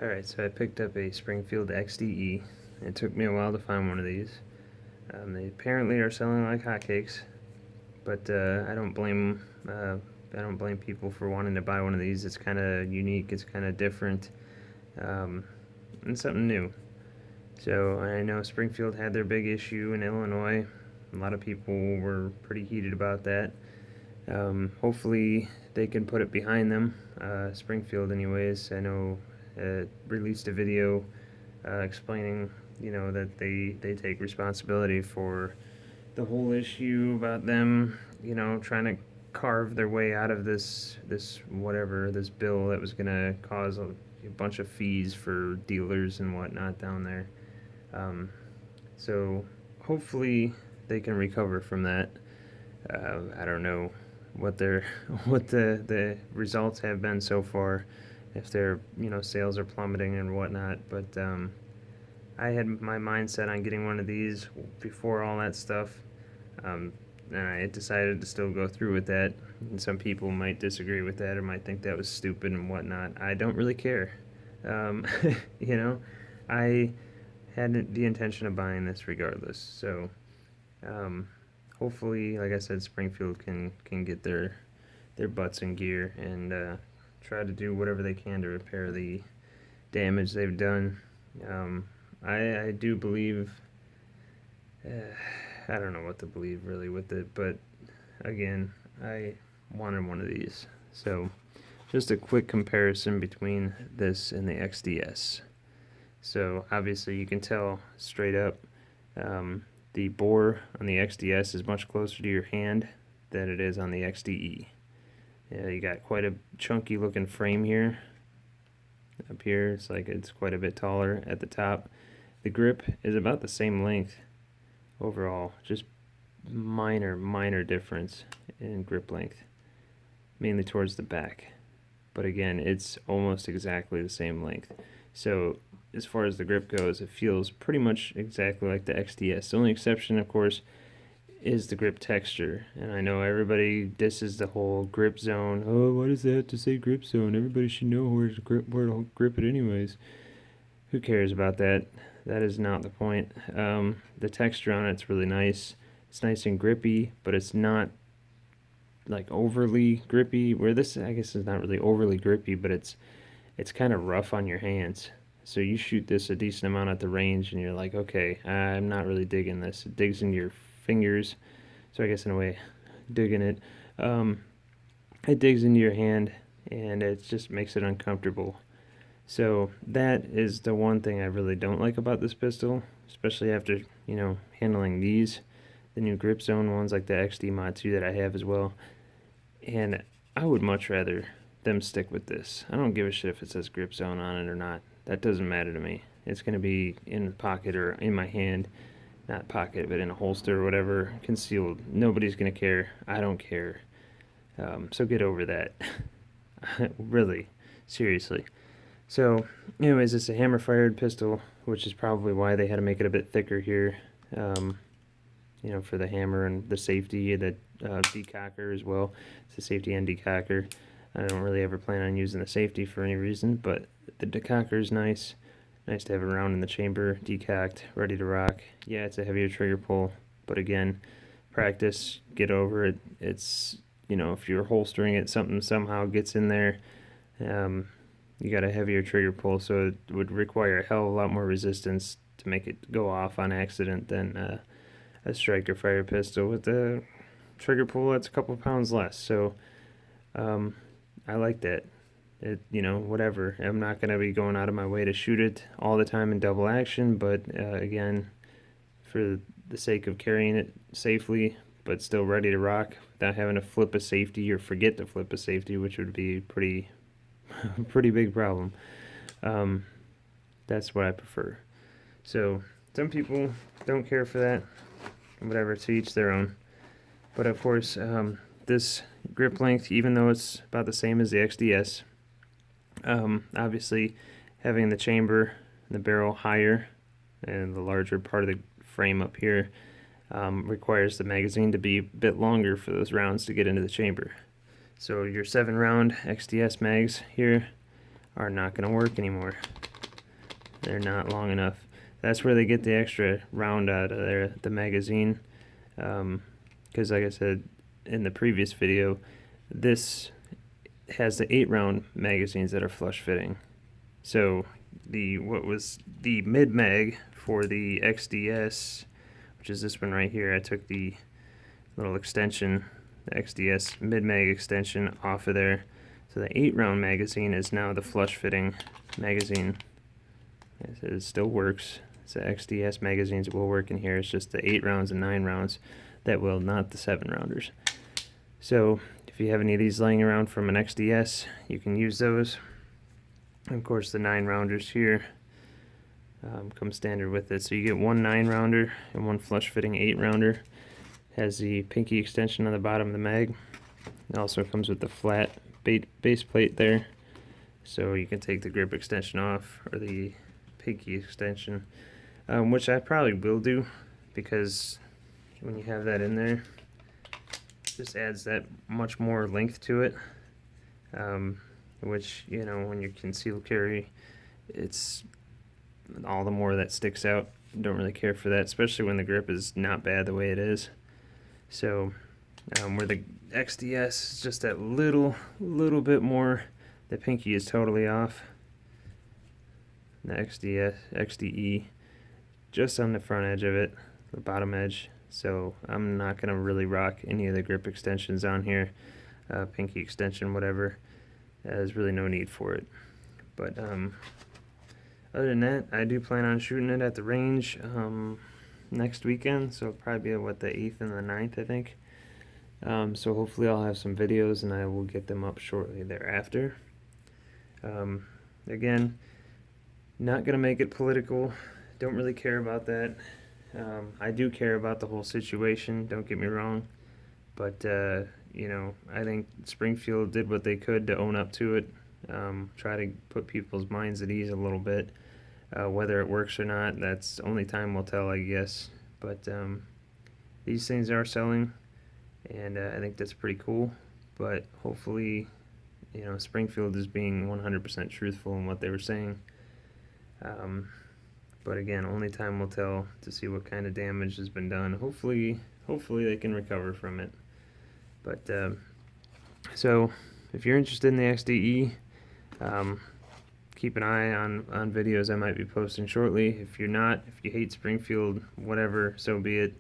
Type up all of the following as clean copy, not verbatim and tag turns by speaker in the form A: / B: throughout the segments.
A: Alright, so I picked up a Springfield XDE. It took me a while to find one of these. They apparently are selling like hotcakes, but I don't blame people for wanting to buy one of these. It's kind of unique, it's kind of different, and something new. So I know Springfield had their big issue in Illinois. A lot of people were pretty heated about that. Hopefully they can put it behind them. Springfield anyways, I know released a video explaining, that they take responsibility for the whole issue about them, trying to carve their way out of this bill that was going to cause a bunch of fees for dealers and whatnot down there. So hopefully they can recover from that. I don't know what the results have been so far, if their sales are plummeting and whatnot, but I had my mindset on getting one of these before all that stuff, and I decided to still go through with that. And some people might disagree with that or might think that was stupid and whatnot. I don't really care. um, I had the intention of buying this regardless, so hopefully, like I said, Springfield can get their butts in gear and try to do whatever they can to repair the damage they've done. I do believe, I don't know what to believe really with it, but again, I wanted one of these. So just a quick comparison between this and the XDS. So obviously you can tell straight up, the bore on the XDS is much closer to your hand than it is on the XDE. Yeah, you got quite a chunky looking frame here. Up here, it's quite a bit taller at the top. The grip is about the same length overall, just minor difference in grip length, mainly towards the back. But again, it's almost exactly the same length. So as far as the grip goes, it feels pretty much exactly like the XDS. The only exception, of course, is the grip texture. And I know everybody disses the whole grip zone. Oh, why does that have to say grip zone? Everybody should know where to grip it anyways. Who cares about that? That is not the point. The texture on it's really nice. It's nice and grippy, but it's not like overly grippy. Where this, I guess, is not really overly grippy, but it's kind of rough on your hands. So you shoot this a decent amount at the range and you're like, okay, I'm not really digging this. It digs into your fingers, so I guess in a way digging it, it digs into your hand and it just makes it uncomfortable. So that is the one thing I really don't like about this pistol, especially after handling the new grip zone ones like the XD Mod 2 that I have as well. And I would much rather them stick with this. I don't give a shit if it says grip zone on it or not. That doesn't matter to me. It's going to be in the pocket or in my hand. Not pocket, but in a holster or whatever, concealed. Nobody's going to care. I don't care. So get over that. Really. Seriously. So, anyways, it's a hammer-fired pistol, which is probably why they had to make it a bit thicker here. For the hammer and the safety, the decocker as well. It's a safety and decocker. I don't really ever plan on using the safety for any reason, but the decocker is nice. Nice to have it around in the chamber, decocked, ready to rock. Yeah, it's a heavier trigger pull, but again, practice, get over it. It's, if you're holstering it, something somehow gets in there, you got a heavier trigger pull, so it would require a hell of a lot more resistance to make it go off on accident than a striker fire pistol with a trigger pull that's a couple pounds less. So I like that. Whatever. I'm not going to be going out of my way to shoot it all the time in double action, but again, for the sake of carrying it safely, but still ready to rock without having to flip a safety or forget to flip a safety, which would be pretty big problem. That's what I prefer. So some people don't care for that. Whatever, to each their own. But of course, this grip length, even though it's about the same as the XDS, obviously having the chamber and the barrel higher and the larger part of the frame up here requires the magazine to be a bit longer for those rounds to get into the chamber. So your 7-round XDS mags here are not going to work anymore. They're not long enough. That's where they get the extra round out of the magazine. Because like I said in the previous video, this has the 8-round magazines that are flush fitting. So what was the mid mag for the XDS, which is this one right here, I took the little extension, the XDS mid mag extension, off of there. So the 8-round magazine is now the flush fitting magazine. It still works. So XDS magazines will work in here. It's just the 8 rounds and 9 rounds that will, not the 7-rounders. So if you have any of these laying around from an XDS, you can use those. And of course the 9-rounders here come standard with it. So you get one 9-rounder and one flush fitting 8-rounder. Has the pinky extension on the bottom of the mag. It also comes with the flat base plate there. So you can take the grip extension off, or the pinky extension, which I probably will do, because when you have that in there, it just adds that much more length to it, which, you know, when you concealed carry, it's all the more that sticks out. Don't really care for that, especially when the grip is not bad the way it is. So where the XDS is just that little bit more, the pinky is totally off. The XDE just on the front edge of it, the bottom edge. So I'm not gonna really rock any of the grip extensions on here, pinky extension, whatever. There's really no need for it. But other than that, I do plan on shooting it at the range next weekend. So it'll probably be what, the 8th and the 9th, I think. So hopefully I'll have some videos and I will get them up shortly thereafter. Again, not gonna make it political. Don't really care about that. I do care about the whole situation, don't get me wrong, but you know, I think Springfield did what they could to own up to it, try to put people's minds at ease a little bit. Whether it works or not, that's only time will tell, I guess. But these things are selling, and I think that's pretty cool. But hopefully, you know, Springfield is being 100% truthful in what they were saying. But again, only time will tell to see what kind of damage has been done. Hopefully they can recover from it. But so if you're interested in the XDE, keep an eye on videos I might be posting shortly. If you're not, if you hate Springfield, whatever, so be it.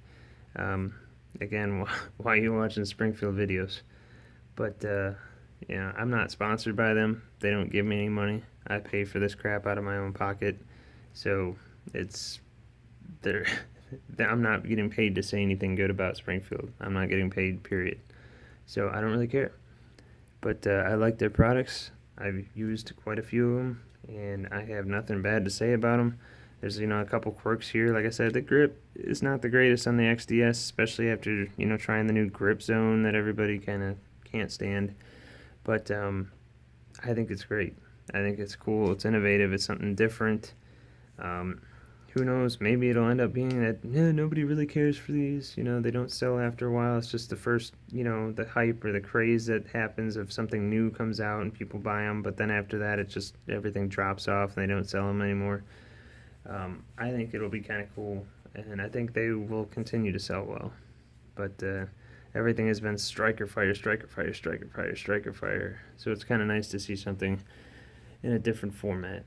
A: Again, why are you watching Springfield videos? But you know, I'm not sponsored by them. They don't give me any money. I pay for this crap out of my own pocket. So I'm not getting paid to say anything good about Springfield. I'm not getting paid, period. So I don't really care. But I like their products. I've used quite a few of them, and I have nothing bad to say about them. There's, you know, a couple quirks here. Like I said, the grip is not the greatest on the XDS, especially after, you know, trying the new grip zone that everybody kind of can't stand. But I think it's great. I think it's cool. It's innovative. It's something different. Who knows? Maybe it'll end up being that nobody really cares for these. You know, they don't sell after a while. It's just the first, you know, the hype or the craze that happens if something new comes out and people buy them. But then after that, it just, everything drops off and they don't sell them anymore. I think it'll be kind of cool, and I think they will continue to sell well. But everything has been striker fire, striker fire, striker fire, striker fire. So it's kind of nice to see something in a different format.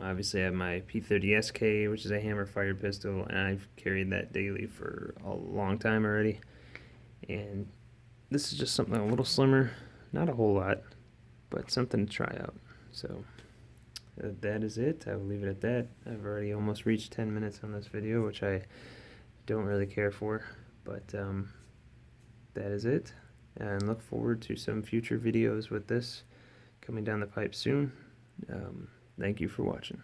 A: Obviously I have my P30SK, which is a hammer fired pistol, and I've carried that daily for a long time already. And this is just something a little slimmer, not a whole lot, but something to try out. So that is it. I will leave it at that. I've already almost reached 10 minutes on this video, which I don't really care for, but that is it. And look forward to some future videos with this coming down the pipe soon. Thank you for watching.